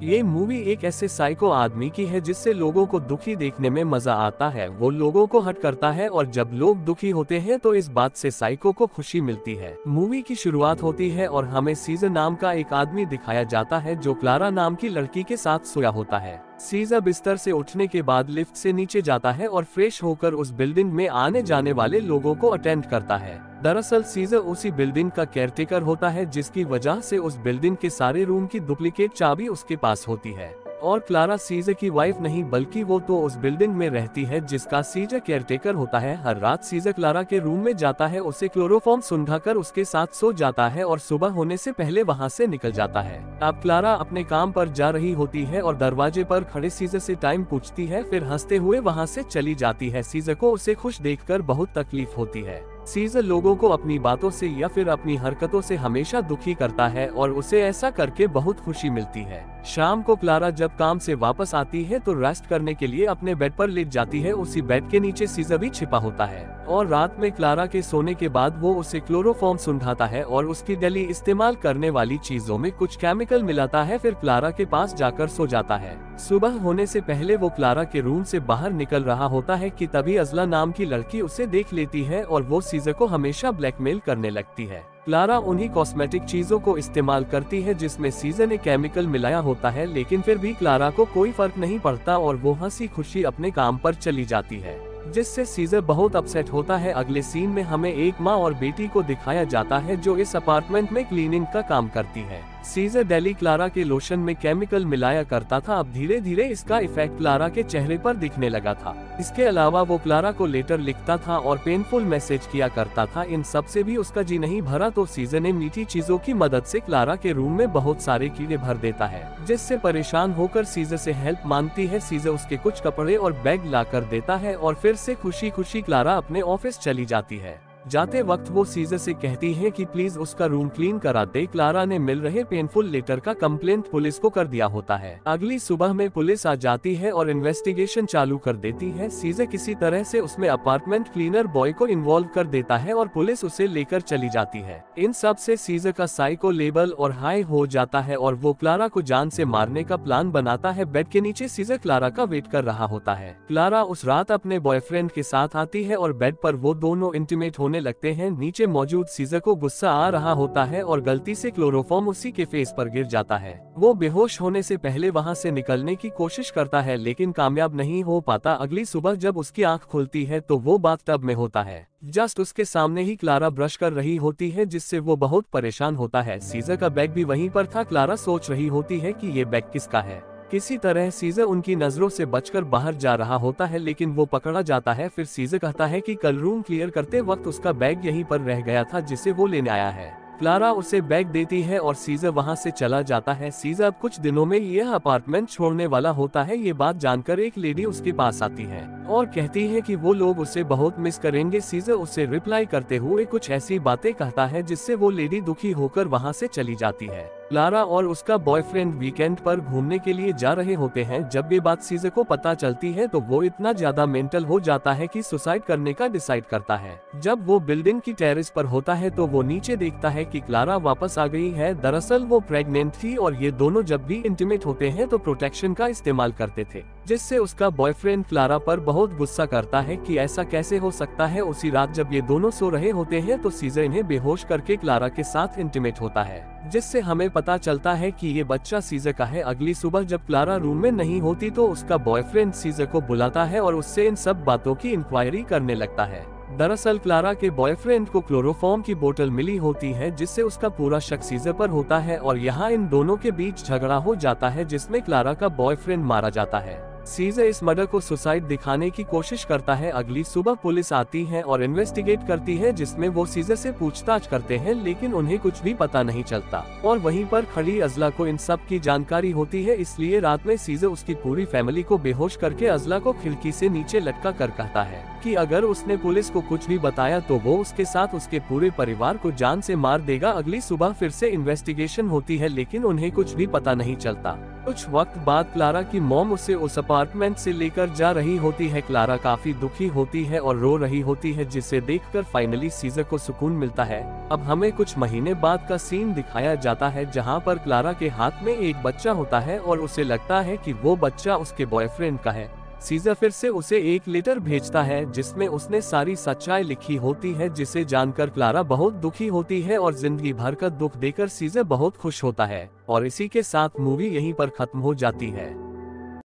ये मूवी एक ऐसे साइको आदमी की है जिससे लोगों को दुखी देखने में मजा आता है। वो लोगों को हर्ट करता है और जब लोग दुखी होते हैं तो इस बात से साइको को खुशी मिलती है। मूवी की शुरुआत होती है और हमें सीजर नाम का एक आदमी दिखाया जाता है जो क्लारा नाम की लड़की के साथ सोया होता है। सीजर बिस्तर से उठने के बाद लिफ्ट से नीचे जाता है और फ्रेश होकर उस बिल्डिंग में आने जाने वाले लोगों को अटेंड करता है। दरअसल सीजर उसी बिल्डिंग का केयरटेकर होता है जिसकी वजह से उस बिल्डिंग के सारे रूम की डुप्लीकेट चाबी उसके पास होती है। और क्लारा सीजर की वाइफ नहीं बल्कि वो तो उस बिल्डिंग में रहती है जिसका सीजर केयरटेकर होता है। हर रात सीजर क्लारा के रूम में जाता है, उसे क्लोरोफॉर्म सुंघाकर उसके साथ सो जाता है और सुबह होने से पहले वहां से निकल जाता है। अब क्लारा अपने काम पर जा रही होती है और दरवाजे पर खड़े सीजर से टाइम पूछती है, फिर हंसते हुए वहां से चली जाती है। सीजर को उसे खुश देखकर बहुत तकलीफ होती है। सीजर लोगों को अपनी बातों से या फिर अपनी हरकतों से हमेशा दुखी करता है और उसे ऐसा करके बहुत खुशी मिलती है। शाम को क्लारा जब काम से वापस आती है तो रेस्ट करने के लिए अपने बेड पर लेट जाती है। उसी बेड के नीचे सीजर भी छिपा होता है और रात में क्लारा के सोने के बाद वो उसे क्लोरोफॉर्म सुंघाता है और उसकी डेली इस्तेमाल करने वाली चीजों में कुछ केमिकल मिलाता है, फिर क्लारा के पास जाकर सो जाता है। सुबह होने से पहले वो क्लारा के रूम से बाहर निकल रहा होता है कि तभी अजला नाम की लड़की उसे देख लेती है और वो सीजर को हमेशा ब्लैकमेल करने लगती है। क्लारा उन्हीं कॉस्मेटिक चीजों को इस्तेमाल करती है जिसमें सीजर ने केमिकल मिलाया होता है, लेकिन फिर भी क्लारा को कोई फर्क नहीं पड़ता और वो हंसी खुशी अपने काम पर चली जाती है, जिससे सीजर बहुत अपसेट होता है। अगले सीन में हमें एक माँ और बेटी को दिखाया जाता है जो इस अपार्टमेंट में क्लीनिंग का काम करती है। सीजर डेली क्लारा के लोशन में केमिकल मिलाया करता था, अब धीरे धीरे इसका इफेक्ट क्लारा के चेहरे पर दिखने लगा था। इसके अलावा वो क्लारा को लेटर लिखता था और पेनफुल मैसेज किया करता था। इन सब से भी उसका जी नहीं भरा तो सीजर ने मीठी चीजों की मदद से क्लारा के रूम में बहुत सारे कीड़े भर देता है, जिससे परेशान होकर सीजर से हेल्प मांगती है। सीजर उसके कुछ कपड़े और बैग ला कर देता है और फिर से खुशी खुशी क्लारा अपने ऑफिस चली जाती है। जाते वक्त वो सीजर से कहती है कि प्लीज उसका रूम क्लीन करा दे। क्लारा ने मिल रहे पेनफुल लेटर का कंप्लेंट पुलिस को कर दिया होता है। अगली सुबह में पुलिस आ जाती है और इन्वेस्टिगेशन चालू कर देती है। सीजर किसी तरह से उसमें अपार्टमेंट क्लीनर बॉय को इन्वॉल्व कर देता है और पुलिस उसे लेकर चली जाती है। इन सब से सीजर का साइको लेवल और हाई हो जाता है और वो क्लारा को जान से मारने का प्लान बनाता है। बेड के नीचे सीजर क्लारा का वेट कर रहा होता है। क्लारा उस रात अपने बॉयफ्रेंड के साथ आती है और बेड पर वो दोनों इंटीमेट होने लगते हैं। नीचे मौजूद सीजर को गुस्सा आ रहा होता है और गलती से क्लोरोफॉर्म उसी के फेस पर गिर जाता है। वो बेहोश होने से पहले वहां से निकलने की कोशिश करता है लेकिन कामयाब नहीं हो पाता। अगली सुबह जब उसकी आंख खुलती है तो वो बाथटब में होता है। जस्ट उसके सामने ही क्लारा ब्रश कर रही होती है, जिससे वो बहुत परेशान होता है। सीजर का बैग भी वहीं पर था। क्लारा सोच रही होती है कि ये बैग किसका है। किसी तरह सीजर उनकी नजरों से बचकर बाहर जा रहा होता है लेकिन वो पकड़ा जाता है। फिर सीजर कहता है कि कल रूम क्लियर करते वक्त उसका बैग यहीं पर रह गया था जिसे वो लेने आया है। क्लारा उसे बैग देती है और सीजर वहां से चला जाता है। सीजर अब कुछ दिनों में यह अपार्टमेंट छोड़ने वाला होता है। ये बात जानकर एक लेडी उसके पास आती है और कहती है कि वो लोग उसे बहुत मिस करेंगे। सीजर उसे रिप्लाई करते हुए कुछ ऐसी बातें कहता है जिससे वो लेडी दुखी होकर वहां से चली जाती है। क्लारा और उसका बॉयफ्रेंड वीकेंड पर घूमने के लिए जा रहे होते हैं। जब ये बात सीजर को पता चलती है तो वो इतना ज्यादा मेंटल हो जाता है कि सुसाइड करने का डिसाइड करता है। जब वो बिल्डिंग की टेरेस पर होता है तो वो नीचे देखता है कि क्लारा वापस आ गई है। दरअसल वो प्रेग्नेंट थी और ये दोनों जब भी इंटीमेट होते हैं तो प्रोटेक्शन का इस्तेमाल करते थे, जिससे उसका बॉयफ्रेंड क्लारा पर बहुत गुस्सा करता है कि ऐसा कैसे हो सकता है। उसी रात जब ये दोनों सो रहे होते हैं तो सीजर इन्हें बेहोश करके क्लारा के साथ इंटीमेट होता है, जिससे हमें पता चलता है कि ये बच्चा सीजर का है। अगली सुबह जब क्लारा रूम में नहीं होती तो उसका बॉयफ्रेंड सीजर को बुलाता है और उससे इन सब बातों की इंक्वायरी करने लगता है। दरअसल क्लारा के बॉयफ्रेंड को क्लोरोफॉर्म की बोतल मिली होती है, जिससे उसका पूरा शक सीजर पर होता है और यहाँ इन दोनों के बीच झगड़ा हो जाता है जिसमें क्लारा का बॉयफ्रेंड मारा जाता है। सीजर इस मर्डर को सुसाइड दिखाने की कोशिश करता है। अगली सुबह पुलिस आती है और इन्वेस्टिगेट करती है, जिसमें वो सीजर से पूछताछ करते हैं लेकिन उन्हें कुछ भी पता नहीं चलता और वहीं पर खड़ी अजला को इन सब की जानकारी होती है। इसलिए रात में सीजर उसकी पूरी फैमिली को बेहोश करके अजला को खिड़की से नीचे लटका कर कहता है कि अगर उसने पुलिस को कुछ भी बताया तो वो उसके साथ उसके पूरे परिवार को जान से मार देगा। अगली सुबह फिर से इन्वेस्टिगेशन होती है लेकिन उन्हें कुछ भी पता नहीं चलता। कुछ वक्त बाद क्लारा की मॉम उसे उस अपार्टमेंट से लेकर जा रही होती है। क्लारा काफी दुखी होती है और रो रही होती है, जिसे देखकर फाइनली सीजर को सुकून मिलता है। अब हमें कुछ महीने बाद का सीन दिखाया जाता है, जहां पर क्लारा के हाथ में एक बच्चा होता है और उसे लगता है कि वो बच्चा उसके बॉयफ्रेंड का है। सीजर फिर से उसे एक लेटर भेजता है जिसमें उसने सारी सच्चाई लिखी होती है, जिसे जानकर क्लारा बहुत दुखी होती है और जिंदगी भर का दुख देकर सीजर बहुत खुश होता है। और इसी के साथ मूवी यहीं पर खत्म हो जाती है।